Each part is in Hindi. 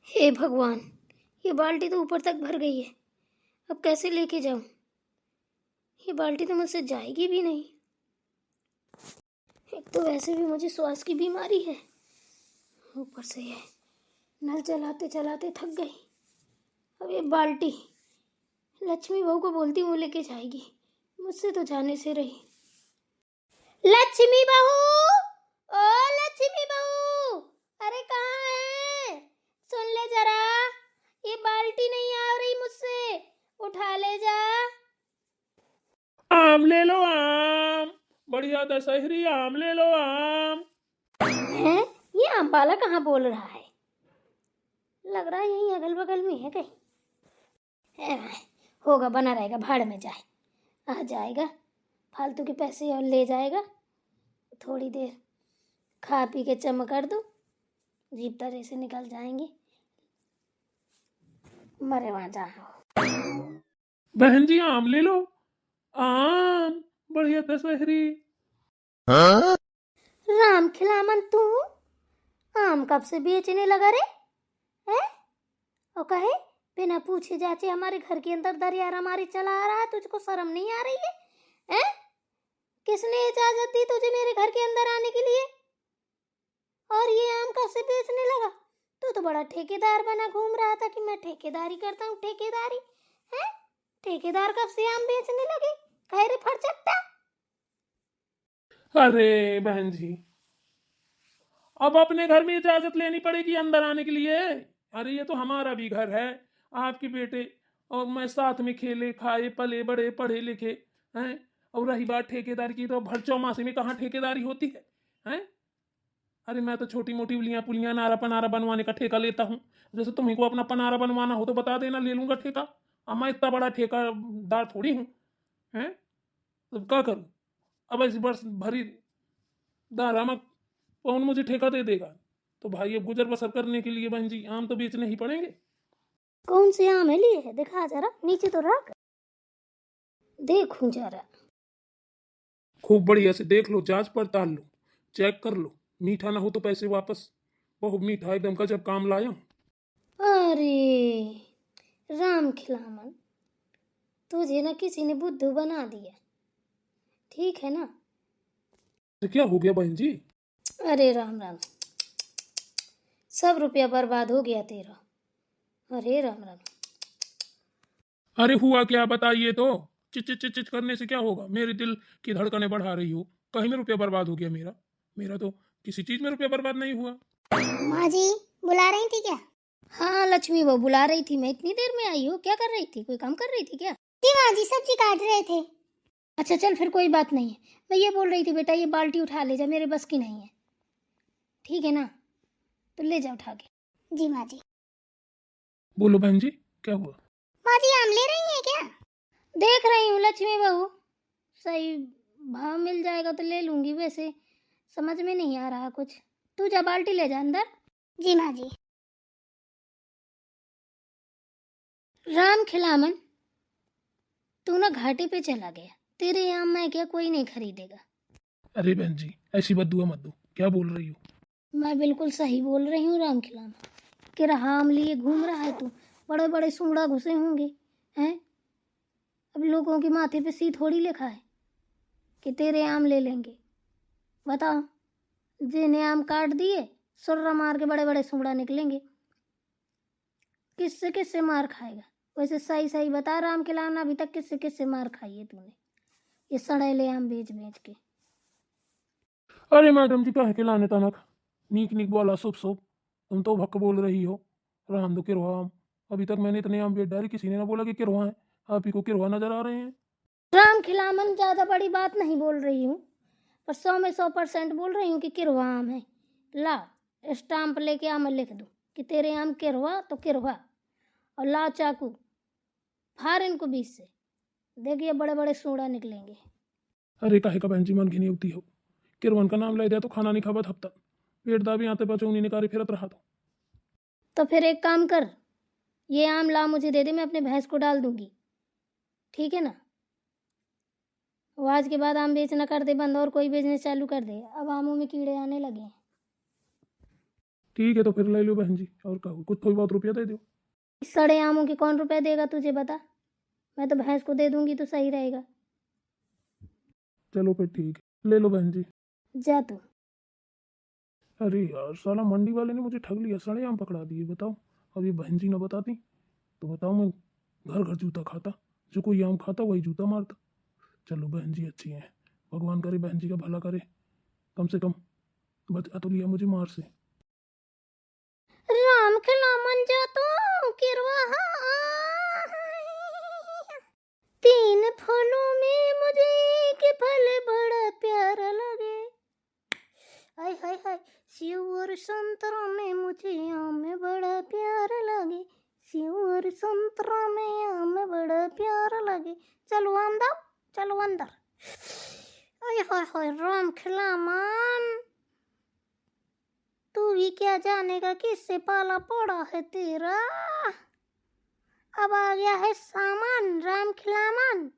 हे भगवान, ये बाल्टी तो ऊपर तक भर गई है। अब कैसे लेके जाऊं? ये बाल्टी तो मुझसे जाएगी भी नहीं। एक तो वैसे भी मुझे श्वास की बीमारी है, ऊपर से ये नल चलाते चलाते थक गई। अब ये बाल्टी लक्ष्मी बहू को बोलती हूँ, वो लेके जाएगी। मुझसे तो जाने से रही। लक्ष्मी बहू, ओ लक्ष्मी बहू, अरे कहाँ है? सुन ले जरा, ये बाल्टी नहीं आ रही मुझसे, उठा ले जा। आम ले लो आम, बढ़िया दशहरी आम ले लो आम। हैं? ये आम वाला कहाँ बोल रहा है? लग रहा है यहीं अगल बगल में है कहीं। होगा, बना रहेगा, भाड़ में जाए। आ जाएगा, फालतू के पैसे और ले जाएगा। थोड़ी देर खा पी के चमक कर दो, जीप तरह से निकल जाएंगे। मरे वहां जहाँ। बहन जी आम ले लो आम, बढ़िया दशहरी। राम खिलामन, तू आम कब से बेचने लगा रे? है? और कहे बिना पूछे जाचे हमारे घर के अंदर दरिया मारी चला आ रहा है। तुझको शर्म नहीं आ रही है? हैं? किसने इजाजत दी तुझे मेरे घर के अंदर आने के लिए? और ये आम कब से बेचने लगा? तू तो बड़ा ठेकेदार बना घूम रहा था कि मैं ठेकेदारी करता हूँ, ठेकेदारी। है? ठेकेदार कब से आम बेचने लगे? कह रे फरचट्टा। अरे बहन जी, अब अपने घर में इजाजत लेनी पड़ेगी अंदर आने के लिए। अरे ये तो हमारा भी घर है, आपके बेटे और मैं साथ में खेले खाए पले बड़े पढ़े लिखे हैं। और रही बात ठेकेदार की, तो भर चौमासे में कहाँ ठेकेदारी होती है? हैं? अरे मैं तो छोटी मोटी उलियां पुलियां नारा पनारा बनवाने का ठेका लेता हूँ। जैसे तुम्ही को अपना पनारा बनवाना हो तो बता देना, ले लूंगा ठेका। अब मैं इतना बड़ा ठेकादार थोड़ी हूँ। हैं? तो क्या करूँ? अब इस वर्ष भरी दारामा कौन मुझे ठेका दे देगा? तो भाई अब गुजर बसर करने के लिए बहन जी आम तो बेचने ही पड़ेंगे। कौन से आम है लिए है? दिखा जरा, नीचे तो रख, देखूं जरा। खूब बढ़िया से देख लो, जांच पड़ताल लो, चेक कर लो। मीठा ना हो तो पैसे वापस। बहुत मीठा एकदम गजब काम लाया हूँ। अरे राम खिलामन, तुझे ना किसी ने बुद्धू बना दिया, ठीक है ना? तो क्या हो गया बहन जी? अरे राम राम, सब रुपया बर्बाद हो गया तेरा। अरे राम राम। अरे हुआ क्या बताइए तो। चिच चिच चिच चिच करने से क्या होगा? मेरे दिल की धड़कनें बढ़ा रही हो। कहीं में रुपया बर्बाद हो गया मेरा? मेरा तो किसी चीज में रुपया बर्बाद नहीं हुआ। माँ जी बुला रही थी क्या? हाँ लक्ष्मी वो बुला रही थी। मैं इतनी देर में आई हूँ, क्या कर रही थी? कोई काम कर रही थी क्या? जी माँ जी, सब्जी काट रहे थे। अच्छा चल फिर, कोई बात नहीं है। मैं ये बोल रही थी बेटा, ये बाल्टी उठा ले जा, मेरे बस की नहीं है, ठीक है ना? तो ले जा उठा के। जी माँ जी। बोलो बहन जी, क्या हुआ? माँ जी आम ले रही हैं क्या? देख रही हूँ लक्ष्मी बहू, सही भाव मिल जाएगा तो ले लूंगी, वैसे समझ में नहीं आ रहा कुछ। तू जा बाल्टी ले जा अंदर। जी माँ जी। राम खिलामन, तू ना घाटे पे चला गया। तेरे आम मैं क्या कोई नहीं खरीदेगा। अरे बहन जी ऐसी बददुआ मत दो, क्या बोल रही हो? मैं बिल्कुल सही बोल रही हूँ राम खिलामन। कि रहा आम लिए घूम रहा है तू, बड़े बड़े सूंडा घुसे होंगे हैं। अब लोगों के माथे पे सी थोड़ी लिखा है कि तेरे आम ले लेंगे। बताओ, जिन्हें आम काट दिए सुर्रा मार के बड़े बड़े सूंडा निकलेंगे। किससे किससे मार खाएगा? वैसे सही सही बता राम खिलाना, अभी तक किससे किससे मार खाई है तूने ये सड़ेले आम बेच बेच के? अरे मैडम जी कह के लाने तनक नीक नीक बोला शुभ शुभ, तुम तो भक्क बोल रही हो। राम दो किरवा आम, अभी तक मैंने इतने आम बेच डाले, किसी ने ना बोला कि किरवा है। आप ही को किरवा नजर आ रहे हैं। राम खिलामन, ज्यादा बड़ी बात नहीं बोल रही हूँ, पर 100 में 100% बोल रही हूँ कि किरवा आम है। ला स्टाम्प लेके आ, मैं लिख दूँ कि तेरे आम किरवा तो किरवा। और ला चाकू, फाड़ इनको बीच से, देखिए बड़े बड़े सूड़ा निकलेंगे। अरे काहे का बहन जी मन की नहीं होती हो? किरवन का नाम ले दिया तो खाना नहीं खाबत हफ्ता। पेट दाबी आते बचौनी निकाली फिरत रहा तो फिर एक काम कर, ये आम ला मुझे दे दे, मैं अपने भैंस को डाल दूंगी, ठीक है ना? वो आज के बाद आम बेचना कर दे बंद, और कोई बिजनेस चालू कर दे। अब आमों में कीड़े आने लगे हैं। ठीक है तो फिर ले लो बहन जी, और क्या, कुछ थोड़ी बहुत रुपया दे दो। सड़े आमों की कौन रुपए देगा तुझे बता। मैं तो भैंस को दे दूंगी तो सही रहेगा। चलो फिर ठीक है, ले लो बहन जी। जा तू। अरे यार साला मंडी वाले ने मुझे ठग लिया, सड़े आम पकड़ा दिए। बताओ, अब ये बहन जी ने बताती तो बताओ मैं घर घर जूता खाता, जो कोई आम खाता वही जूता मारता। चलो बहन जी अच्छी हैं, भगवान करे बहन जी का भला करे, कम से कम बचा तो लिया मुझे मार से। राम खिला मन जा तो किरवा। तीन फलों में मुझे एक फल बड़ा प्यारा लगे। हाय हाय हाय। सेव और संतरा में मुझे आम बड़ा प्यारा लगे। सेव और संतरा में आम बड़ा प्यारा लगे। चलो आम दाओ, चलो अंदर। हाय हाय हाय राम खिला मन, तू भी क्या जानेगा किससे पाला पड़ा है तेरा। अब आ गया है सामान राम खिलामान।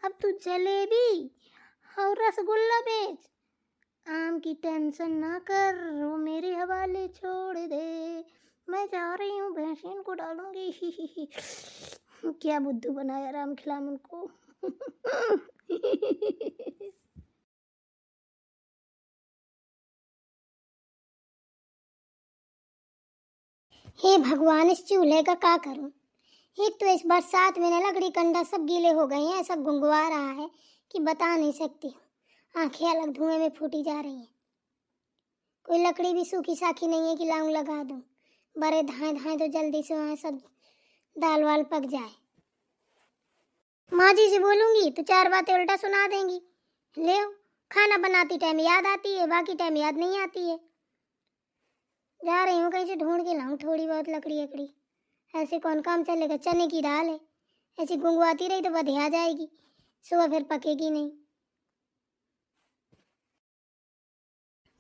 अब तू जलेबी और रसगुल्ला बेच, आम की टेंशन ना कर, वो मेरे हवाले छोड़ दे। मैं जा रही हूँ भैंसिन को डालूंगी। क्या बुद्धू बनाया राम खिलामन को। हे भगवान, इस चूल्हे का क्या करूं। एक तो इस बरसात में ना लकड़ी कंडा सब गीले हो गए हैं, सब गुंगवा रहा है कि बता नहीं सकती हूँ। आंखें अलग धुएं में फूटी जा रही हैं। कोई लकड़ी भी सूखी साखी नहीं है कि लाऊं लगा दूं। बड़े धाएं धाएं तो जल्दी से वहाँ सब दाल वाल पक जाए। माँ जी से बोलूंगी तो चार बातें उल्टा सुना देंगी। ले खाना बनाती टाइम याद आती है, बाकी टाइम याद नहीं आती है। जा रही हूँ कहीं से ढूंढ के लाऊं थोड़ी बहुत लकड़ी अकड़ी। ऐसे कौन काम चलेगा, चने की दाल है, ऐसी गुंगवाती रही तो बधिया जाएगी, सुबह फिर पकेगी नहीं।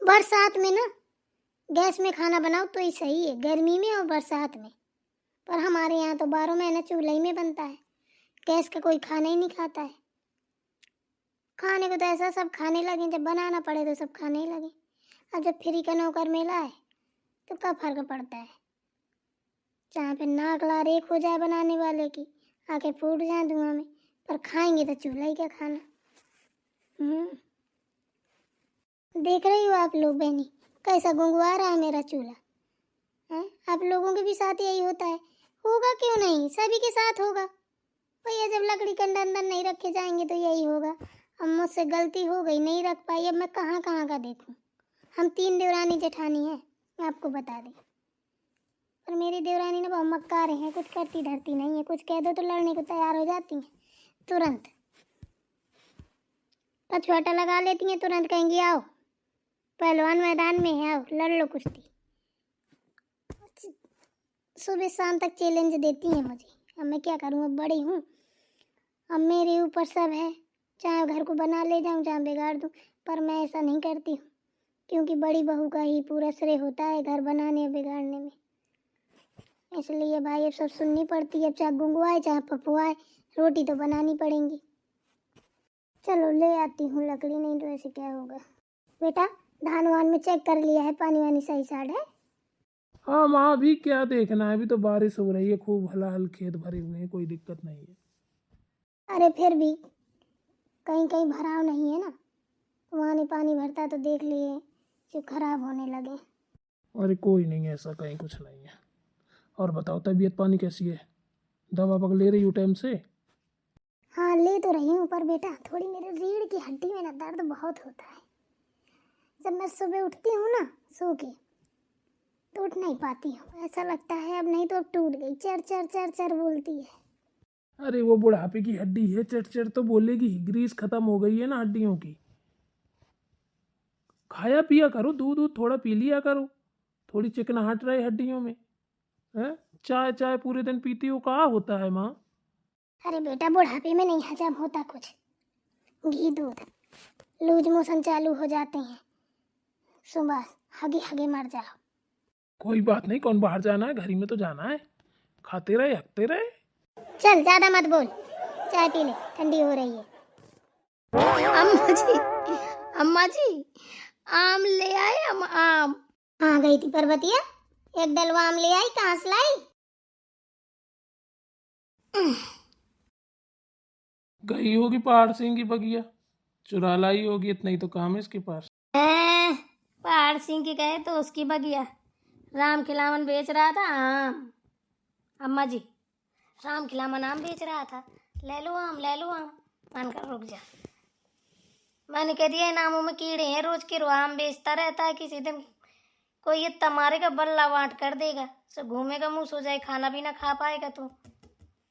बरसात में ना गैस में खाना बनाओ तो ही सही है, गर्मी में और बरसात में। पर हमारे यहाँ तो 12 महीना चूल्हे में बनता है, गैस का कोई खाना ही नहीं खाता है। खाने को तो ऐसा सब खाने लगे, जब बनाना पड़े तो सब खाने ही लगे। अब जब फ्री का नौकर मिला है तो क्या फर्क पड़ता है। जहाँ पे नाक लार एक हो जाए बनाने वाले की, आके फूट जाए धुआं में, पर खाएंगे तो चूल्हा ही का खाना। देख रही हो आप लोग बहनी कैसा गुंगवा रहा है मेरा चूल्हा। आप लोगों के भी साथ यही होता है, होगा क्यों नहीं, सभी के साथ होगा भैया। जब लकड़ी कंडा अंदर नहीं रखे जाएंगे तो यही होगा। अब मुझसे गलती हो गई, नहीं रख पाई, अब मैं कहाँ कहाँ का देखूं। हम 3 देवरानी जेठानी हैं, आपको बता दें। पर मेरी देवरानी ना बहुत मक्कारे हैं, कुछ करती धरती नहीं है। कुछ कह दो तो लड़ने को तैयार हो जाती हैं तुरंत। कछुआटा लगा लेती हैं, तुरंत कहेंगी आओ पहलवान मैदान में है, आओ लड़ लो कुश्ती। सुबह शाम तक चैलेंज देती हैं मुझे। अब मैं क्या करूं, अब बड़ी हूं, अब मेरे ऊपर सब है, चाहे घर को बना ले जाऊं चाहे बिगाड़ दूं। पर मैं ऐसा नहीं करती हूँ, क्योंकि बड़ी बहू का ही पूरा श्रेय होता है घर बनाने और बिगाड़ने में। इसलिए भाई अब सब सुननी पड़ती है, चाहे गुंगवाए चाहे पपुआए, रोटी तो बनानी पड़ेगी। चलो ले आती हूँ लकड़ी, नहीं तो ऐसे क्या होगा। बेटा धान वान में चेक कर लिया है, पानी वानी सही साड़ है। हाँ माँ, अभी क्या देखना है, अभी तो बारिश हो रही है खूब, हलाहल खेत भरे हुए हैं, कोई दिक्कत नहीं है। अरे फिर भी कहीं कहीं भराव नहीं है ना, वहाँ नहीं पानी भरता तो देख लिए जो खराब होने लगे। अरे कोई नहीं, ऐसा कहीं कुछ नहीं है। और बताओ तबीयत पानी कैसी है, दवा पक ले रही हो टाइम से? हाँ ले तो रही हूँ, पर बेटा थोड़ी मेरे रीढ़ की हड्डी में ना दर्द बहुत होता है। जब मैं सुबह उठती हूँ ना सो के, तो उठ नहीं पाती हूँ, ऐसा लगता है अब नहीं तो अब टूट गई, चर चर चर चर बोलती है। अरे वो बुढ़ापे की हड्डी है, चट चट तो बोलेगी, ग्रीस खत्म हो गई है ना हड्डियों की। खाया पिया करो, दूध दूध थोड़ा पी लिया करो, थोड़ी चिकनाहट रहे हड्डियों में। है चाय चाय पूरे दिन पीती हो, कहाँ होता है माँ? अरे बेटा बुढ़ापे में नहीं हजम होता कुछ, घी दूध, लूज मोशन चालू हो जाते हैं, सुबह हगे हगे मर जाओ। कोई बात नहीं, कौन बाहर जाना है, घर ही में तो जाना है, खाते रहे हकते रहे। चल ज्यादा मत बोल, चाय पी ले ठंडी हो रही है। अम्मा जी आम ले आए, हम आम। आ गई थी पर्वतिया, एक डलवा आम ले आई, कहाँ से लाई? गई होगी पहाड़ सिंह की बगिया, चुरा लाई होगी, इतना ही तो काम है इसके पास। पहाड़ सिंह की कहे तो उसकी बगिया, राम खिलावन बेच रहा था आम। अम्मा जी, राम खिलावन आम बेच रहा था, ले लो आम ले लो आम। मान कर रुक जा, मैंने कह दिया इन आमों में कीड़े हैं, रोज के रो आम बेचता रहता है, किसी दिन कोई इतना मारेगा बल्ला वाट कर देगा, सब घूमेगा मुंह सो जाए, खाना भी ना खा पाएगा तू।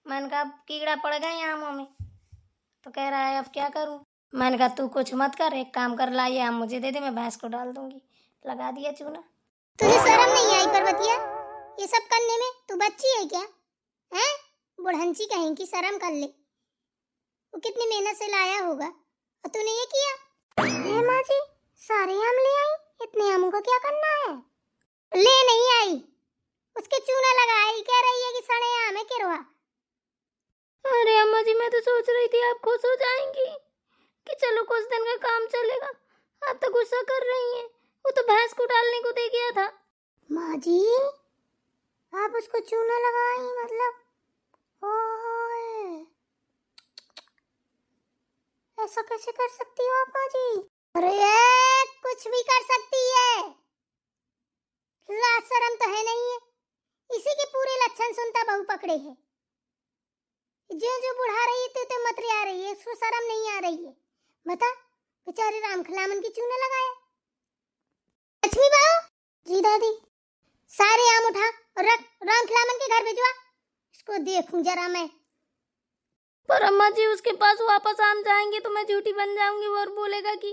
मैंने कहा कीड़ा पड़ गए आमों में, तो कह रहा है अब क्या करूं। मैंने कहा तू कुछ मत कर, एक काम कर, ला ये आम मुझे दे दे, मैं भैंस को डाल दूंगी। लगा दिया चूना। तुझे शर्म नहीं आई पर्वतिया ये सब करने में? तू बच्ची है क्या? हैं? बुढ़ंची कहीं की, शर्म कर ले। वो कितनी मेहनत से लाया होगा और तूने ये किया? हे माँ जी, सारे आम ले आई, इतने आमों का क्या करना है? ले नहीं आई, उसके चूना लगाई, कह रही है कि सड़े आम है किरवा। अरे अम्मा जी, मैं तो सोच रही थी आप खुश हो जाएंगी कि चलो कुछ दिन का काम चलेगा, आप तो गुस्सा कर रही हैं। वो तो भैंस को डालने को दे गया था। माँ जी, आप उसको चूना लगाई मतलब? ओए, ऐसा कैसे कर सकती हो आप माँ जी? अरे कुछ भी कर सकती है, लाज शर्म तो है नहीं है। इसी के पूरे लक्षण सुनता बहू पकड़े है, जो जो बुढ़ा रही है तो मत आ रही है, इसको शर्म नहीं आ रही है। बता, बेचारे राम खिलावन की चूना लगाया। लक्ष्मी बहू जी। दादी, सारे आम उठा और रख, राम खिलावन के घर भिजवा, इसको देखूं जरा मैं। पर अम्मा जी, उसके पास वापस आम जाएंगे तो मैं झूठी बन जाऊंगी और बोलेगा कि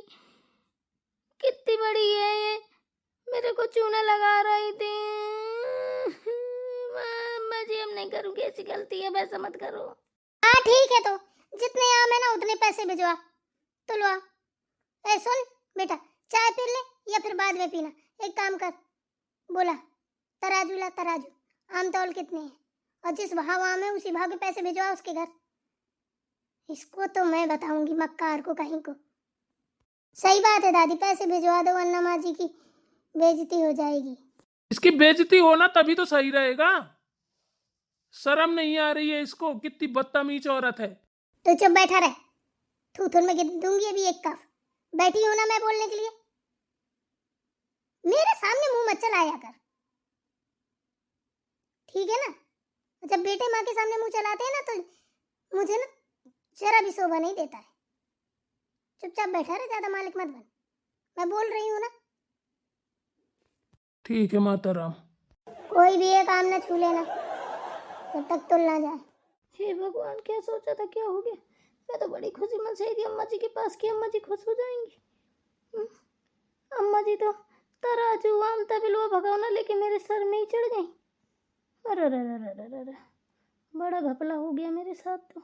कितनी बड़ी है ये, मेरे को चूना लगा रही थी। अम्मा जी, हम नहीं करूंगी, ऐसी गलती है, वैसा मत करो। हाँ ठीक है, तो जितने आम है ना उतने पैसे भिजवा, तो लो। ए सुन बेटा, चाय पी ले या फिर बाद में पीना। एक काम कर, बोला तराजू ला, तराजू, आम तौल कितने हैं और जिस भाव आम है उसी भाव के पैसे भिजवा उसके घर। इसको तो मैं बताऊंगी मक्कार को कहीं को। सही बात है दादी, पैसे भिजवा दो वरना माँ जी की बेइज्जती हो जाएगी। इसकी बेइज्जती होना तभी तो सही रहेगा। शर्म नहीं आ रही है इसको, कितनी बदतमीज औरत है। तो चुप बैठा रह, थूथुन में गिन दूंगी अभी एक कफ। बैठी हूं ना मैं बोलने के लिए, मेरे सामने मुंह मत चलाया कर, ठीक है ना? जब बेटे माँ के सामने मुंह चलाते हैं ना तो मुझे ना जरा भी शोभा नहीं देता है। चुपचाप बैठा रहे, ज्यादा मालिक मत बन, मैं बोल रही हूँ ना। ठीक है माता राम। कोई भी एक आम ना छू लेना जब तक तुल ना जाए। हे भगवान, क्या सोचा था, क्या हो गया? मैं तो बड़ी खुशी मन से थी अम्मा जी के पास कि अम्मा जी खुश हो जाएंगी। अम्मा जी तो तराजू आम तबिलवा भगवाना लेके मेरे सर में ही चढ़ गई। अरे बड़ा घपला हो गया मेरे साथ तो।